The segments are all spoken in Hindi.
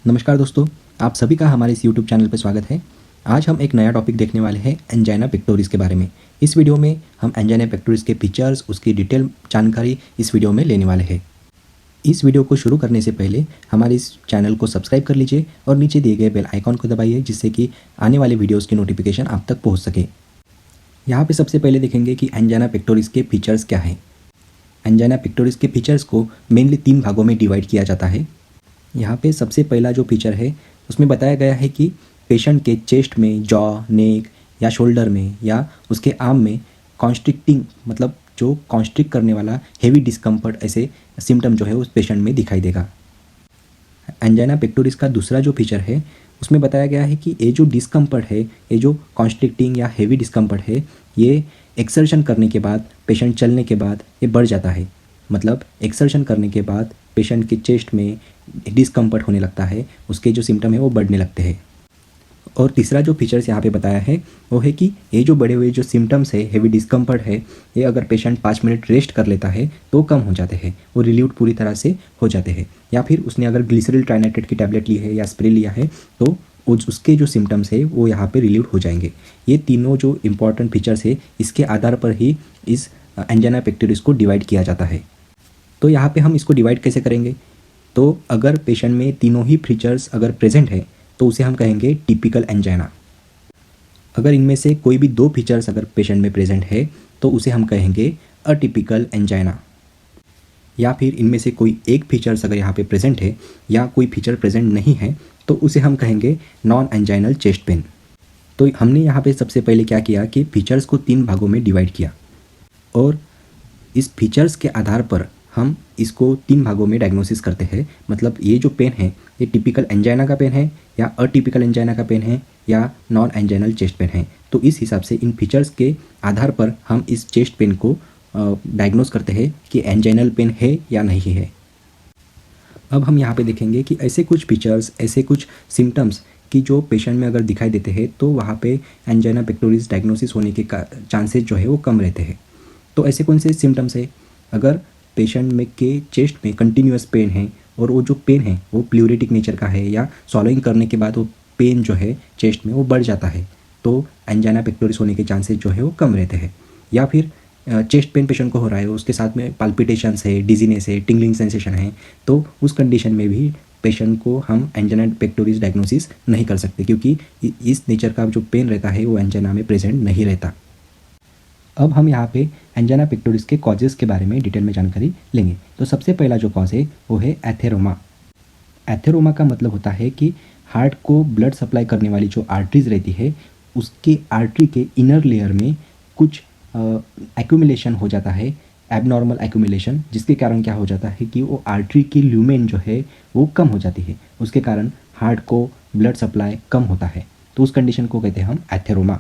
नमस्कार दोस्तों, आप सभी का हमारे इस यूट्यूब चैनल पर स्वागत है। आज हम एक नया टॉपिक देखने वाले हैं एंजाइना पेक्टोरिस के बारे में। इस वीडियो में हम एंजाइना पेक्टोरिस के फीचर्स, उसकी डिटेल जानकारी इस वीडियो में लेने वाले हैं। इस वीडियो को शुरू करने से पहले हमारे इस चैनल को सब्सक्राइब कर लीजिए और नीचे दिए गए बेल आइकॉन को दबाइए, जिससे कि आने वाले वीडियोज़ की नोटिफिकेशन आप तक पहुँच सके। यहाँ पर सबसे पहले देखेंगे कि एंजाइना पेक्टोरिस के फीचर्स क्या हैं। एंजाइना पेक्टोरिस के फीचर्स को मेनली 3 भागों में डिवाइड किया जाता है। यहाँ पे सबसे पहला जो फीचर है उसमें बताया गया है कि पेशेंट के चेस्ट में, जॉ, नेक या शोल्डर में या उसके आर्म में कॉन्स्ट्रिक्टिंग, मतलब जो कॉन्स्ट्रिक्ट करने वाला हेवी डिस्कम्फर्ट, ऐसे सिम्टम जो है उस पेशेंट में दिखाई देगा। एंजाइना पेक्टोरिस का दूसरा जो फीचर है उसमें बताया गया है कि ये जो डिस्कम्फर्ट है, ये जो कॉन्स्ट्रिक्टिंग या हेवी डिस्कम्फर्ट है, ये एक्सर्शन करने के बाद, पेशेंट चलने के बाद ये बढ़ जाता है। मतलब एक्सर्शन करने के बाद पेशेंट के चेस्ट में डिस्कम्फर्ट होने लगता है, उसके जो सिम्टम है वो बढ़ने लगते हैं। और तीसरा जो फीचर्स यहाँ पे बताया है वो है कि ये जो बढ़े हुए जो सिम्टम्स है, हेवी डिस्कम्फर्ट है, ये अगर पेशेंट 5 मिनट रेस्ट कर लेता है तो कम हो जाते हैं, वो रिलीव्ड पूरी तरह से हो जाते हैं। या फिर उसने अगर ग्लिसरील ट्राइनाइट्रेट की टैबलेट ली है या स्प्रे लिया है तो उसके जो सिम्टम्स है वो यहाँ पे रिलीव्ड हो जाएंगे। ये तीनों जो इंपॉर्टेंट फीचर्स है, इसके आधार पर ही इस एंजाइना पेक्टोरिस को डिवाइड किया जाता है। तो यहाँ पे हम इसको डिवाइड कैसे करेंगे? तो अगर पेशेंट में तीनों ही फीचर्स अगर प्रेजेंट है तो उसे हम कहेंगे टिपिकल एंजाइना। अगर इनमें से कोई भी 2 फीचर्स अगर पेशेंट में प्रेजेंट है तो उसे हम कहेंगे अटिपिकल एंजाइना। या फिर इनमें से कोई एक फीचर्स अगर यहाँ पे प्रेजेंट है या कोई फीचर प्रेजेंट नहीं है तो उसे हम कहेंगे नॉन एंजाइनल चेस्ट पेन। तो हमने यहाँ पे सबसे पहले क्या किया कि फीचर्स को 3 भागों में डिवाइड किया और इस फीचर्स के आधार पर हम इसको 3 भागों में डायग्नोसिस करते हैं। मतलब ये जो पेन है ये टिपिकल एंजाइना का पेन है या अटिपिकल एंजाइना का पेन है या नॉन एंजाइनल चेस्ट पेन है। तो इस हिसाब से इन फीचर्स के आधार पर हम इस चेस्ट पेन को डायग्नोस करते हैं कि एंजाइनल पेन है या नहीं है। अब हम यहाँ पे देखेंगे कि ऐसे कुछ फीचर्स, ऐसे कुछ सिम्टम्स कि जो पेशेंट में अगर दिखाई देते हैं तो वहाँ पे एंजाइना पेक्टोरिस डायग्नोसिस होने के चांसेस जो है वो कम रहते हैं। तो ऐसे कौन से सिम्टम्स है? अगर पेशेंट में के चेस्ट में कंटिन्यूअस पेन है और वो जो पेन है वो प्लूरिटिक नेचर का है या सॉलोइंग करने के बाद वो पेन जो है चेस्ट में वो बढ़ जाता है, तो एंजाइना पेक्टोरिस होने के चांसेस जो है वो कम रहते हैं। या फिर चेस्ट पेन पेशेंट को हो रहा है, उसके साथ में पाल्पिटेशंस है, डिजीनेस है, टिंगलिंग सेंसेशन है, तो उस कंडीशन में भी पेशेंट को हम एंजाइना पेक्टोरिस डायग्नोसिस नहीं कर सकते, क्योंकि इस नेचर का जो पेन रहता है वो एंजाइना में प्रेजेंट नहीं रहता। अब हम यहाँ पे एंजाइना पेक्टोरिस के कॉजेज़ के बारे में डिटेल में जानकारी लेंगे। तो सबसे पहला जो कॉज है वो है एथेरोमा। एथेरोमा का मतलब होता है कि हार्ट को ब्लड सप्लाई करने वाली जो आर्टरीज रहती है, उसके आर्टरी के इनर लेयर में कुछ एक्यूमुलेशन हो जाता है, एबनॉर्मल एक्यूमुलेशन, जिसके कारण क्या हो जाता है कि वो आर्टरी की ल्यूमेन जो है वो कम हो जाती है, उसके कारण हार्ट को ब्लड सप्लाई कम होता है। तो उस कंडीशन को कहते हैं हम एथेरोमा।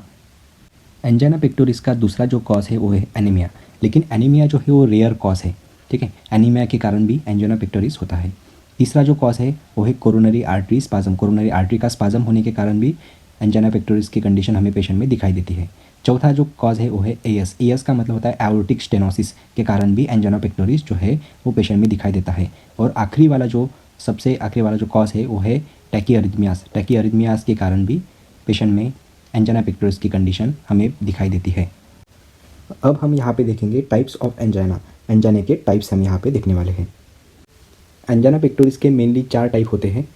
एंजाइना पेक्टोरिस का दूसरा जो कॉज है वो है एनीमिया। लेकिन एनीमिया जो है वो रेयर कॉज है, ठीक है। एनीमिया के कारण भी एंजाइना पेक्टोरिस होता है। तीसरा जो कॉज है वो है coronary artery spasm. Coronary artery का स्पाज्म होने के कारण भी एंजाइना पेक्टोरिस की कंडीशन हमें पेशेंट में दिखाई देती है। चौथा जो कॉज है वो है एएस। एएस का मतलब होता है एओर्टिक स्टेनोसिस के कारण भी एंजाइना पेक्टोरिस जो है वो पेशेंट में दिखाई देता है। और सबसे आखिरी वाला जो कॉज है वो है टैकीअरिथमियास। टैकीअरिथमियास के कारण भी पेशेंट में एंजाइना पेक्टोरिस की कंडीशन हमें दिखाई देती है। अब हम यहाँ पे देखेंगे टाइप्स ऑफ एंजाइना। एंजाइना के टाइप्स हम यहाँ पे देखने वाले हैं। एंजाइना पेक्टोरिस के मेनली 4 टाइप होते हैं,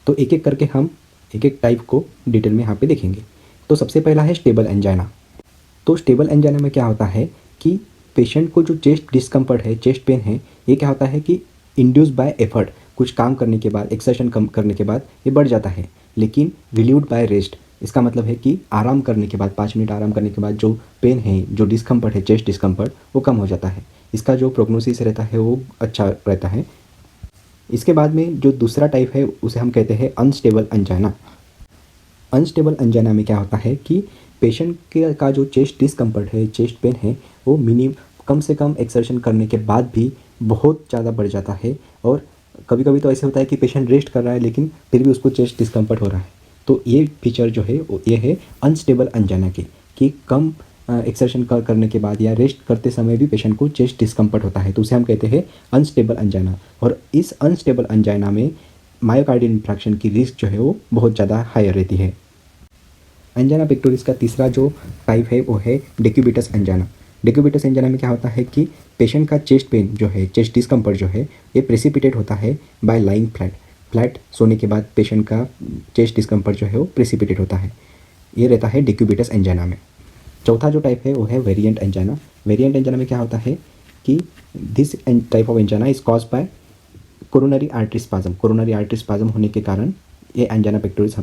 तो एक एक करके हम एक एक टाइप को डिटेल में यहाँ पे देखेंगे। तो सबसे पहला है स्टेबल एंजाइना। तो स्टेबल एंजाइना में क्या होता है कि पेशेंट को जो चेस्ट डिस्कम्फर्ट है, चेस्ट पेन है, ये क्या होता है कि इंड्यूस बाय एफर्ट, कुछ काम करने के बाद, एक्सर्शन कम करने के बाद ये बढ़ जाता है, लेकिन रिलीव्ड बाय रेस्ट। इसका मतलब है कि आराम करने के बाद, 5 मिनट आराम करने के बाद जो पेन है, जो डिस्कम्फर्ट है, चेस्ट डिस्कम्फर्ट, वो कम हो जाता है। इसका जो प्रोग्नोसिस रहता है वो अच्छा रहता है। इसके बाद में जो दूसरा टाइप है उसे हम कहते हैं अनस्टेबल एंजाइना। अनस्टेबल एंजाइना में क्या होता है कि पेशेंट का जो चेस्ट डिस्कम्फर्ट है, चेस्ट पेन है, वो कम से कम एक्सर्शन करने के बाद भी बहुत ज़्यादा बढ़ जाता है। और कभी कभी तो ऐसे होता है कि पेशेंट रेस्ट कर रहा है लेकिन फिर भी उसको चेस्ट डिस्कम्फर्ट हो रहा है। तो ये फीचर जो है ये है अनस्टेबल एंजाइना के, कि कम एक्सर्शन करने के बाद या रेस्ट करते समय भी पेशेंट को चेस्ट डिस्कम्फर्ट होता है, तो उसे हम कहते हैं अनस्टेबल एंजाइना। और इस अनस्टेबल एंजाइना में मायोकार्डियल इंफ्रैक्शन की रिस्क जो है वो बहुत ज़्यादा हायर रहती है। एंजाइना पेक्टोरिस का तीसरा जो टाइप है वो है डेक्यूबिटस एंजाइना। डेक्यूबिटस एंजाइना में क्या होता है कि पेशेंट का चेस्ट पेन जो है, चेस्ट डिस्कम्फर्ट जो है, ये प्रेसिपिटेट होता है बाय लाइंग फ्लैट। फ्लैट सोने के बाद पेशेंट का चेस्ट डिस्कम्फर्ट जो है वो प्रेसिपिटेट होता है। ये रहता है डेक्यूबिटस एंजाइना में। चौथा जो टाइप है वो है वेरिएंट एंजाइना। वेरिएंट एंजाइना में क्या होता है कि this type of angina is cause by coronary artery spasm. Coronary artery spasm होने के कारण ये एंजाइना पेक्टोरिस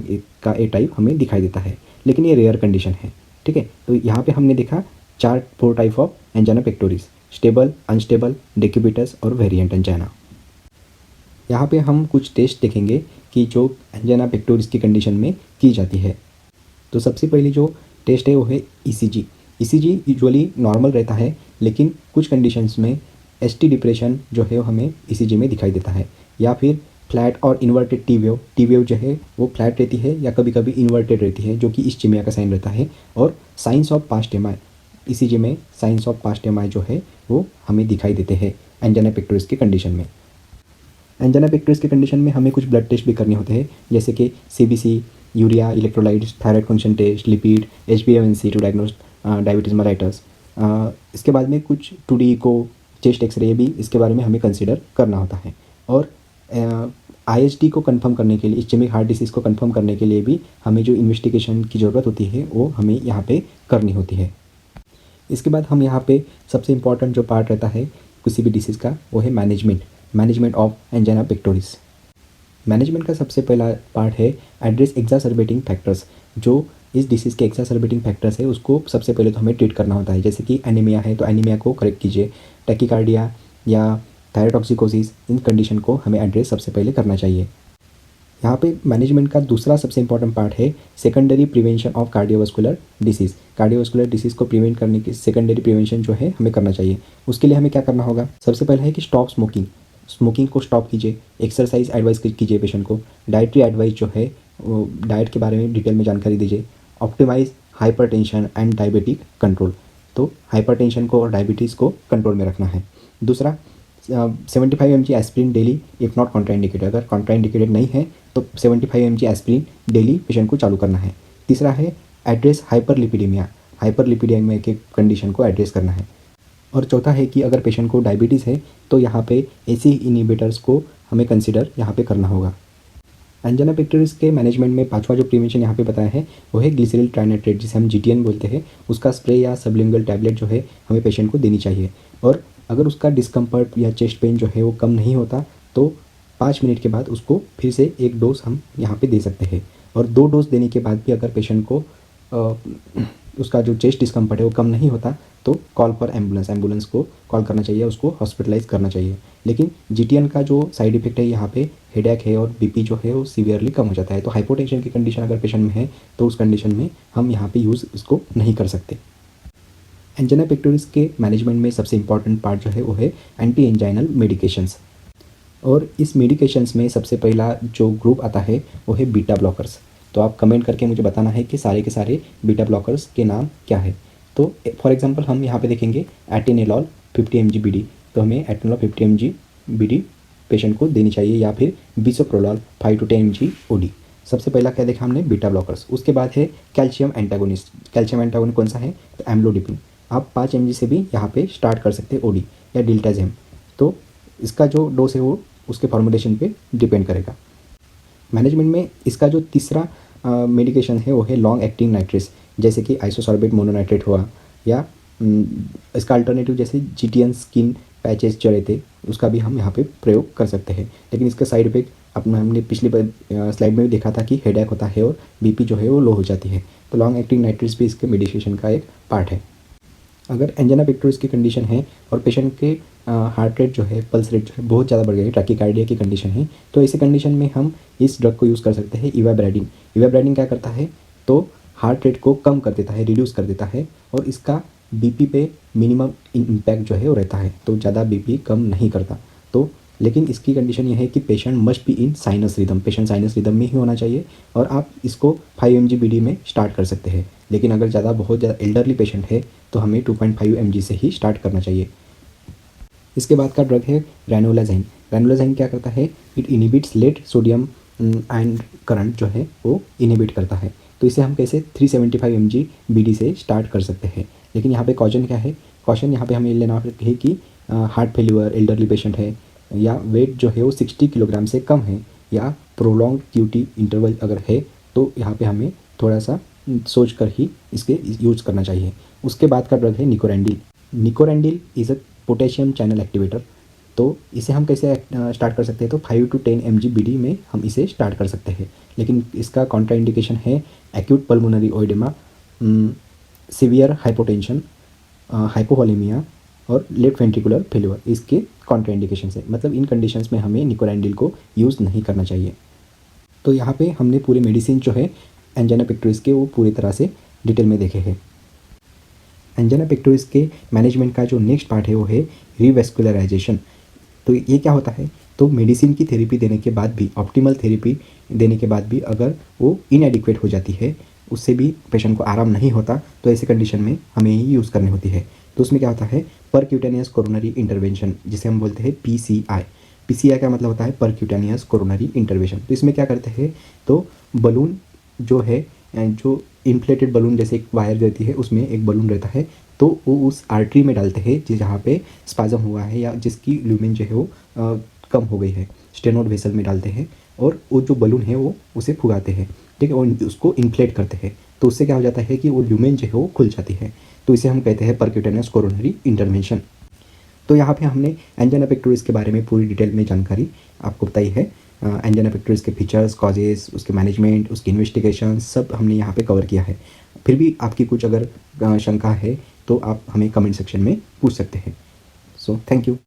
का ए टाइप हमें दिखाई देता है, लेकिन ये रेयर कंडीशन है। ठीक है, तो यहाँ पे हमने देखा 4 type of angina pectoris: stable, unstable, decubitus और वेरिएंट एंजाइना। यहाँ पे हम कुछ टेस्ट देखेंगे कि जो एंजाइना पेक्टोरिस की कंडीशन में की जाती है। तो सबसे पहले जो टेस्ट है वो है ईसीजी। ईसीजी यूजुअली नॉर्मल रहता है, लेकिन कुछ कंडीशंस में एसटी डिप्रेशन जो है वो हमें ईसीजी में दिखाई देता है, या फिर फ्लैट और inverted T wave. T wave जो है वो फ्लैट रहती है या कभी कभी इन्वर्टेड रहती है, जो कि इस्चीमिया का साइन रहता है। और science of past MI, ECG में साइंस ऑफ पास्ट एमआई जो है वो हमें दिखाई देते हैं एंजाइना पेक्टोरिस की कंडीशन में। एंजाइना पेक्टोरिस की कंडीशन में हमें कुछ ब्लड टेस्ट भी करने होते हैं, जैसे कि CBC, urea, electrolytes, thyroid function test, lipid, HbA1c to diagnose diabetes mellitus. इसके बाद में कुछ 2D इको, चेस्ट एक्सरे भी इसके बारे में हमें कंसिडर करना होता है। और IHD को कंफर्म करने के लिए, इस्चेमिक हार्ट डिसीज़ को कंफर्म करने के लिए भी हमें जो इन्वेस्टिगेशन की ज़रूरत होती है वो हमें यहाँ पे करनी होती है। इसके बाद हम यहाँ पे सबसे इम्पॉर्टेंट जो पार्ट रहता है किसी भी डिसीज़ का वो है management of angina pectoris. Management का सबसे पहला पार्ट है एड्रेस एक्सासर्बेटिंग फैक्टर्स। जो इस डिसीज़ के एक्सासर्बेटिंग फैक्टर्स है उसको सबसे पहले तो हमें ट्रीट करना होता है। जैसे कि एनीमिया है तो एनीमिया को करेक्ट कीजिए, टैकीकार्डिया या थायरोटॉक्सिकोसिस, इन कंडीशन को हमें एड्रेस सबसे पहले करना चाहिए। यहाँ पे मैनेजमेंट का दूसरा सबसे इंपॉर्टेंट पार्ट है secondary prevention of cardiovascular disease. Cardiovascular disease को प्रिवेंट करने की सेकेंडरी प्रिवेंशन जो है हमें करना चाहिए। उसके लिए हमें क्या करना होगा? सबसे पहले है कि स्टॉप स्मोकिंग। स्मोकिंग को स्टॉप कीजिए, एक्सरसाइज एडवाइस कीजिए पेशेंट को, डाइटरी एडवाइस जो है वो डाइट के बारे में डिटेल में जानकारी दीजिए, optimise hypertension and diabetic control. तो हाइपरटेंशन को और डायबिटीज़ को कंट्रोल में रखना है। दूसरा 75 mg aspirin daily if not contraindicated. अगर कॉन्ट्राइंडिकेटेड नहीं है तो 75 mg एस्प्रिन डेली पेशेंट को चालू करना है। तीसरा है एड्रेस हाइपरलिपिडेमिया के कंडीशन को एड्रेस करना है। और चौथा है कि अगर पेशेंट को डायबिटीज़ है तो यहाँ पे एसी इनिबिटर्स को हमें कंसिडर यहाँ पे करना होगा। एंजाइना पेक्टोरिस के मैनेजमेंट में पांचवा जो प्रिवेंशन यहाँ पे बताया है वो है ग्लिसरील ट्राइनाइट्रेट, जिसे हम GTN बोलते हैं। उसका स्प्रे या सबलिंगुअल टैबलेट जो है हमें पेशेंट को देनी चाहिए। और अगर उसका डिस्कम्फर्ट या चेस्ट पेन जो है वो कम नहीं होता तो 5 मिनट के बाद उसको फिर से एक डोज हम यहाँ पे दे सकते हैं। और 2 डोज देने के बाद भी अगर पेशेंट को उसका जो चेस्ट डिस्कम्फर्ट है वो कम नहीं होता तो कॉल फॉर एम्बुलेंस को कॉल करना चाहिए, उसको हॉस्पिटलाइज करना चाहिए। लेकिन GTN का जो साइड इफेक्ट है यहाँ पे हेडेक है और BP जो है वो सीवियरली कम हो जाता है। तो हाइपोटेंशन की कंडीशन अगर पेशेंट में है तो उस कंडीशन में हम यहाँ पे यूज़ इसको नहीं कर सकते। एंजाइना पेक्टोरिस के मैनेजमेंट में सबसे इंपॉर्टेंट पार्ट जो है वो है एंटी एंजाइनल मेडिकेशंस। और इस मेडिकेशंस में सबसे पहला जो ग्रुप आता है वो है बीटा ब्लॉकर्स। तो आप कमेंट करके मुझे बताना है कि सारे के सारे बीटा ब्लॉकर्स के नाम क्या है। तो फॉर एग्जांपल हम यहाँ पे देखेंगे एटेनेलॉल 50 mg BD। तो हमें एटेनेलॉल 50 mg BD पेशेंट को देनी चाहिए, या फिर बिसोप्रोलॉल 5 to 10 mg OD। सबसे पहला क्या देखा हमने? Beta blockers. उसके बाद है कैल्शियम एंटागोनिस्ट। कैल्शियम एंटागोनिस्ट कौन सा है? तो एम्लोडिपिन। आप 5 mg से भी यहाँ पे स्टार्ट कर सकते हैं OD, या डिल्टाजेम। तो इसका जो डोज है वो उसके फॉर्मुलेशन पे डिपेंड करेगा। मैनेजमेंट में इसका जो तीसरा मेडिकेशन है वो है लॉन्ग एक्टिंग नाइट्रेस, जैसे कि आइसोसॉर्बेट मोनोनाइट्रेट हुआ, या इसका अल्टरनेटिव जैसे GTN स्किन पैचेस जो रहते उसका भी हम यहाँ पे प्रयोग कर सकते हैं। लेकिन इसका साइड इफेक्ट अपना हमने पिछली स्लाइड में भी देखा था कि हेडेक होता है और BP जो है वो लो हो जाती है। तो लॉन्ग एक्टिंग नाइट्रेस भी इसके मेडिकेशन का एक पार्ट है। अगर एंजाइना पेक्टोरिस की कंडीशन है और पेशेंट के हार्ट रेट जो है, पल्स रेट जो है बहुत ज़्यादा बढ़ गई है, टैकीकार्डिया की कंडीशन है, तो ऐसी कंडीशन में हम इस ड्रग को यूज़ कर सकते हैं इवाब्रेडिन। इवाब्रेडिन क्या करता है? तो हार्ट रेट को कम कर देता है, रिड्यूस कर देता है, और इसका BP पे मिनिमम इम्पैक्ट जो है वो रहता है, तो ज़्यादा BP कम नहीं करता। तो लेकिन इसकी कंडीशन ये है कि patient must be in sinus rhythm, patient sinus rhythm में ही होना चाहिए। और आप इसको 5 mg BD में स्टार्ट कर सकते हैं। लेकिन अगर बहुत ज़्यादा एल्डरली पेशेंट है तो हमें 2.5 mg से ही स्टार्ट करना चाहिए। इसके बाद का ड्रग है रैनोलाजाइन। रैनोलाजाइन क्या करता है, it inhibits late sodium ion current जो है वो इनिबिट करता है। तो इसे हम कैसे 375 mg BD से स्टार्ट कर सकते हैं। लेकिन यहाँ पे कॉशन क्या है, कॉशन यहाँ पे हमें लेना है कि हार्ट फेल्यूर, एल्डरली पेशेंट है, या वेट जो है वो 60 किलोग्राम से कम है, या प्रोलॉन्ग क्यूटी इंटरवल अगर है, तो यहाँ पे हमें थोड़ा सा सोच कर ही इसके यूज़ करना चाहिए। उसके बाद का ड्रग है nicorandil. Nicorandil is a potassium channel activator. तो इसे हम कैसे स्टार्ट कर सकते हैं, तो 5 to 10 mg BD में हम इसे स्टार्ट कर सकते हैं। लेकिन इसका कॉन्ट्रा इंडिकेशन है acute pulmonary oedema, severe hypotension, hypovolaemia और लेफ्ट वेंट्रिकुलर फेल्योर। इसके कॉन्ट्रा इंडिकेशन है, मतलब इन कंडीशंस में हमें निकोरेंडिल को यूज़ नहीं करना चाहिए। तो यहाँ पे हमने पूरे मेडिसिन जो है एंजाइना पेक्टोरिस के वो पूरी तरह से डिटेल में देखे हैं। एंजाइना पेक्टोरिस के मैनेजमेंट का जो नेक्स्ट पार्ट है वो है रिवेस्कुलराइजेशन। तो ये क्या होता है, तो मेडिसिन की थेरेपी देने के बाद भी, ऑप्टिमल थेरेपी देने के बाद भी अगर वो इनएडिक्वेट हो जाती है, उससे भी पेशेंट को आराम नहीं होता, तो ऐसे कंडीशन में हमें ही यूज़ करनी होती है। तो उसमें क्या होता है, परक्यूटेनियस कोरोनरी इंटरवेंशन, जिसे हम बोलते हैं PCI। PCI का मतलब होता है परक्यूटेनियस कोरोनरी इंटरवेंशन। तो इसमें क्या करते हैं, तो बलून जो है, जो इन्फ्लेटेड बलून जैसे एक वायर रहती है, उसमें एक बलून रहता है, तो वो उस आर्टरी में डालते हैं जहाँ पे स्पाजम हुआ है या जिसकी ल्यूमेन जो है वो कम हो गई है, स्टेनोड वेसल में डालते हैं, और वो जो बलून है वो उसे फुगाते हैं, ठीक है, और उसको इन्फ्लेट करते हैं। तो उससे क्या हो जाता है कि वो ल्यूमेन जो है वो खुल जाती है। तो इसे हम कहते हैं परक्यूटेनियस कोरोनरी इंटरवेंशन। तो यहाँ पे हमने एंजाइना पेक्टोरिस के बारे में पूरी डिटेल में जानकारी आपको बताई है। एंजाइना पेक्टोरिस के फीचर्स, कॉजेज़, उसके मैनेजमेंट, उसकी इन्वेस्टिगेशन सब हमने यहाँ पे कवर किया है। फिर भी आपकी कुछ अगर शंका है तो आप हमें कमेंट सेक्शन में पूछ सकते हैं। So thank you.